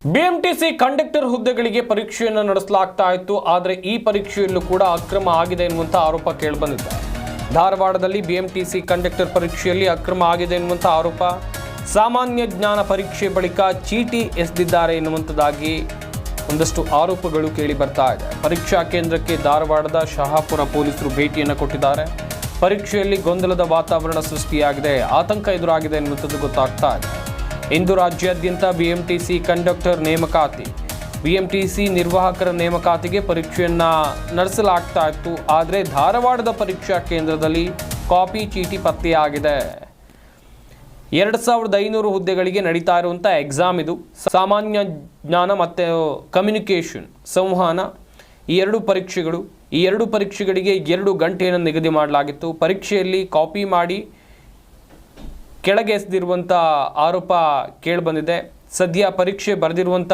BMTC conductor ಹುದ್ದೆಗಳಿಗೆ ಪರೀಕ್ಷೆಯನ್ನು ನಡೆಸಲಾಗ್ತಾ ಇತ್ತು. ಆದರೆ ಈ ಪರೀಕ್ಷೆಯಲ್ಲೂ ಕೂಡ ಅಕ್ರಮ ಆಗಿದೆ ಎನ್ನುವಂಥ ಆರೋಪ ಕೇಳಿಬಂದಿದೆ. ಧಾರವಾಡದಲ್ಲಿ ಬಿಎಂಟಿಸಿ ಕಂಡಕ್ಟರ್ ಪರೀಕ್ಷೆಯಲ್ಲಿ ಅಕ್ರಮ ಆಗಿದೆ ಎನ್ನುವಂಥ ಆರೋಪ. ಸಾಮಾನ್ಯ ಜ್ಞಾನ ಪರೀಕ್ಷೆ ಬಳಿಕ ಚೀಟಿ ಎಸೆದಿದ್ದಾರೆ ಎನ್ನುವಂಥದ್ದಾಗಿ ಒಂದಷ್ಟು ಆರೋಪಗಳು ಕೇಳಿ ಬರ್ತಾ ಇದೆ. ಪರೀಕ್ಷಾ ಕೇಂದ್ರಕ್ಕೆ ಧಾರವಾಡದ ಶಹಾಪುರ ಪೊಲೀಸರು ಭೇಟಿಯನ್ನು ಕೊಟ್ಟಿದ್ದಾರೆ. ಪರೀಕ್ಷೆಯಲ್ಲಿ ಗೊಂದಲದ ವಾತಾವರಣ ಸೃಷ್ಟಿಯಾಗಿದೆ, ಆತಂಕ ಎದುರಾಗಿದೆ ಎನ್ನುವಂಥದ್ದು ಗೊತ್ತಾಗ್ತಾ ಇದೆ. ಇಂದು ರಾಜ್ಯಾದ್ಯಂತ ಬಿಎಂಟಿಸಿ ಕಂಡಕ್ಟರ್ ನೇಮಕಾತಿ, ಬಿಎಂಟಿಸಿ ನಿರ್ವಾಹಕರ ನೇಮಕಾತಿಗೆ ಪರೀಕ್ಷೆಯನ್ನು ನಡೆಸಲಾಗ್ತಾ ಇತ್ತು. ಆದರೆ ಧಾರವಾಡದ ಪರೀಕ್ಷಾ ಕೇಂದ್ರದಲ್ಲಿ ಕಾಪಿ ಚೀಟಿ ಪತ್ತೆಯಾಗಿದೆ. 2500 ಹುದ್ದೆಗಳಿಗೆ ನಡೀತಾ ಇರುವಂಥ ಎಕ್ಸಾಮ್ ಇದು. ಸಾಮಾನ್ಯ ಜ್ಞಾನ ಮತ್ತು ಕಮ್ಯುನಿಕೇಷನ್, ಸಂವಹನ, ಈ ಎರಡು ಪರೀಕ್ಷೆಗಳಿಗೆ 2 ಗಂಟೆಯನ್ನು ನಿಗದಿ ಮಾಡಲಾಗಿತ್ತು. ಪರೀಕ್ಷೆಯಲ್ಲಿ ಕಾಪಿ ಮಾಡಿ ಕೆಳಗೆ ಎಸೆದಿರುವಂಥ ಆರೋಪ ಕೇಳಿಬಂದಿದೆ. ಸದ್ಯ ಪರೀಕ್ಷೆ ಬರೆದಿರುವಂಥ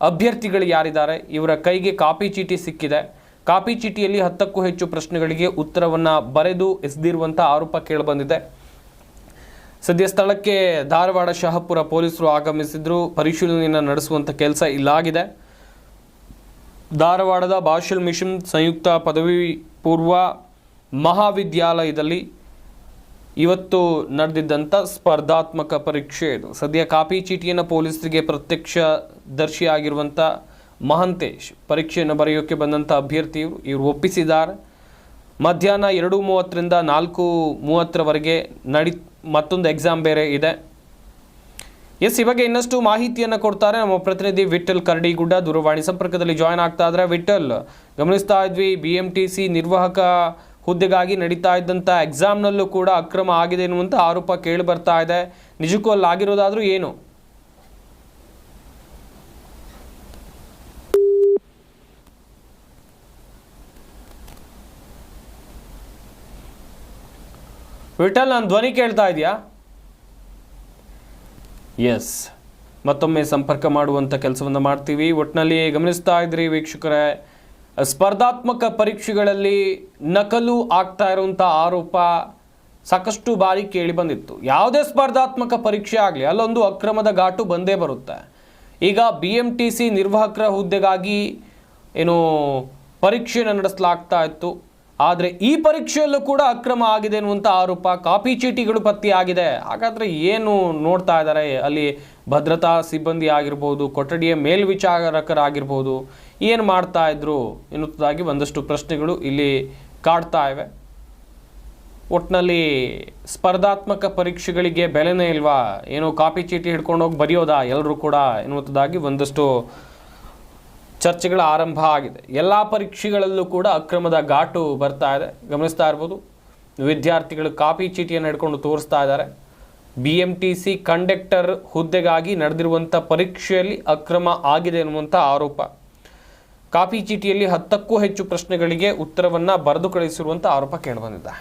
ಅಭ್ಯರ್ಥಿಗಳು ಯಾರಿದ್ದಾರೆ, ಇವರ ಕೈಗೆ ಕಾಪಿ ಚೀಟಿ ಸಿಕ್ಕಿದೆ. ಕಾಪಿ ಚೀಟಿಯಲ್ಲಿ 10ಕ್ಕೂ ಹೆಚ್ಚು ಪ್ರಶ್ನೆಗಳಿಗೆ ಉತ್ತರವನ್ನು ಬರೆದು ಎಸೆದಿರುವಂಥ ಆರೋಪ ಕೇಳಿಬಂದಿದೆ. ಸದ್ಯ ಸ್ಥಳಕ್ಕೆ ಧಾರವಾಡ ಶಹಾಪುರ ಪೊಲೀಸರು ಆಗಮಿಸಿದ್ರು. ಪರಿಶೀಲನೆಯನ್ನು ನಡೆಸುವಂಥ ಕೆಲಸ ಇಲ್ಲಾಗಿದೆ. ಧಾರವಾಡದ ಬಾಷಲ್ ಮಿಷನ್ ಸಂಯುಕ್ತ ಪದವಿ ಪೂರ್ವ ಮಹಾವಿದ್ಯಾಲಯದಲ್ಲಿ ಇವತ್ತು ನಡೆದಿದ್ದಂಥ ಸ್ಪರ್ಧಾತ್ಮಕ ಪರೀಕ್ಷೆ ಇದು. ಸದ್ಯ ಕಾಪಿ ಚೀಟಿಯನ್ನು ಪೊಲೀಸರಿಗೆ ಪ್ರತ್ಯಕ್ಷದರ್ಶಿಯಾಗಿರುವಂಥ ಮಹಂತೇಶ್ ಪರೀಕ್ಷೆಯನ್ನು ಬರೆಯೋಕ್ಕೆ ಬಂದಂಥ ಅಭ್ಯರ್ಥಿಯವರು ಇವರು ಒಪ್ಪಿಸಿದ್ದಾರೆ. ಮಧ್ಯಾಹ್ನ 2:30ರಿಂದ 4:30ರವರೆಗೆ ಮತ್ತೊಂದು ಎಕ್ಸಾಮ್ ಬೇರೆ ಇದೆ. ಈ ಬಗ್ಗೆ ಇನ್ನಷ್ಟು ಮಾಹಿತಿಯನ್ನು ಕೊಡ್ತಾರೆ ನಮ್ಮ ಪ್ರತಿನಿಧಿ ವಿಠಲ್ ಕರಡಿಗುಡ್ಡ. ದೂರವಾಣಿ ಸಂಪರ್ಕದಲ್ಲಿ ಜಾಯ್ನ್ ಆಗ್ತಾ ಇದ್ದಾರೆ. ವಿಠಲ್, ಗಮನಿಸ್ತಾ ಇದ್ವಿ ಬಿಎಂಟಿಸಿ ನಿರ್ವಾಹಕ ಹುದ್ದೆಗಾಗಿ ನಡೀತಾ ಇದ್ದಂಥ ಎಕ್ಸಾಮ್ನಲ್ಲೂ ಕೂಡ ಅಕ್ರಮ ಆಗಿದೆ ಎನ್ನುವಂಥ ಆರೋಪ ಕೇಳಿ ಬರ್ತಾ ಇದೆ. ನಿಜಕ್ಕೂ ಅಲ್ಲಿ ಆಗಿರೋದಾದ್ರೂ ಏನು? ವಿಠಲ್, ನನ್ನ ಧ್ವನಿ ಕೇಳ್ತಾ ಇದೆಯಾ? ಎಸ್, ಮತ್ತೊಮ್ಮೆ ಸಂಪರ್ಕ ಮಾಡುವಂಥ ಕೆಲಸವನ್ನು ಮಾಡ್ತೀವಿ. ಒಟ್ಟಿನಲ್ಲಿ ಗಮನಿಸ್ತಾ ಇದ್ರಿ ವೀಕ್ಷಕರೇ, ಸ್ಪರ್ಧಾತ್ಮಕ ಪರೀಕ್ಷೆಗಳಲ್ಲಿ ನಕಲು ಆಗ್ತಾ ಇರುವಂಥ ಆರೋಪ ಸಾಕಷ್ಟು ಬಾರಿ ಕೇಳಿ ಬಂದಿತ್ತು. ಯಾವುದೇ ಸ್ಪರ್ಧಾತ್ಮಕ ಪರೀಕ್ಷೆ ಆಗಲಿ ಅಲ್ಲೊಂದು ಅಕ್ರಮದ ಘಾಟು ಬಂದೇ ಬರುತ್ತೆ. ಈಗ ಬಿಎಂಟಿಸಿ ನಿರ್ವಾಹಕರ ಹುದ್ದೆಗಾಗಿ ಪರೀಕ್ಷೆಯನ್ನು ನಡೆಸಲಾಗ್ತಾ ಇತ್ತು. ಆದರೆ ಈ ಪರೀಕ್ಷೆಯಲ್ಲೂ ಕೂಡ ಅಕ್ರಮ ಆಗಿದೆ ಎನ್ನುವಂಥ ಆರೋಪ, ಕಾಪಿ ಚೀಟಿಗಳು ಪತ್ತೆಯಾಗಿದೆ. ಹಾಗಾದರೆ ಏನು ನೋಡ್ತಾ ಇದ್ದಾರೆ ಅಲ್ಲಿ? ಭದ್ರತಾ ಸಿಬ್ಬಂದಿ ಆಗಿರ್ಬೋದು, ಕೊಠಡಿಯ ಮೇಲ್ವಿಚಾರಕರಾಗಿರ್ಬೋದು, ಏನು ಮಾಡ್ತಾ ಇದ್ರು ಎನ್ನುವುದಾಗಿ ಒಂದಷ್ಟು ಪ್ರಶ್ನೆಗಳು ಇಲ್ಲಿ ಕಾಡ್ತಾ ಇವೆ. ಒಟ್ಟಿನಲ್ಲಿ ಸ್ಪರ್ಧಾತ್ಮಕ ಪರೀಕ್ಷೆಗಳಿಗೆ ಬೆಲೆನೇ ಇಲ್ವಾ? ಕಾಪಿ ಚೀಟಿ ಹಿಡ್ಕೊಂಡೋಗಿ ಬರೆಯೋದಾ ಎಲ್ಲರೂ ಕೂಡ ಎನ್ನುವುದಾಗಿ ಒಂದಷ್ಟು ಚರ್ಚೆಗಳ ಆರಂಭ ಆಗಿದೆ. ಎಲ್ಲ ಪರೀಕ್ಷೆಗಳಲ್ಲೂ ಕೂಡ ಅಕ್ರಮದ ಘಾಟು ಬರ್ತಾ ಇದೆ. ಗಮನಿಸ್ತಾ ಇರ್ಬೋದು, ವಿದ್ಯಾರ್ಥಿಗಳು ಕಾಪಿ ಚೀಟಿಯನ್ನು ಹಿಡ್ಕೊಂಡು ತೋರಿಸ್ತಾ ಇದ್ದಾರೆ. ಬಿಎಂಟಿಸಿ ಕಂಡಕ್ಟರ್ ಹುದ್ದೆಗಾಗಿ ನಡೆದಿರುವಂಥ ಪರೀಕ್ಷೆಯಲ್ಲಿ ಅಕ್ರಮ ಆಗಿದೆ ಎನ್ನುವಂಥ ಆರೋಪ. ಕಾಪಿ ಚೀಟಿಯಲ್ಲಿ 10ಕ್ಕೂ ಹೆಚ್ಚು ಪ್ರಶ್ನೆಗಳಿಗೆ ಉತ್ತರವನ್ನು ಬರೆದು ಕಳಿಸಿರುವಂಥ ಆರೋಪ ಕೇಳಿಬಂದಿದೆ.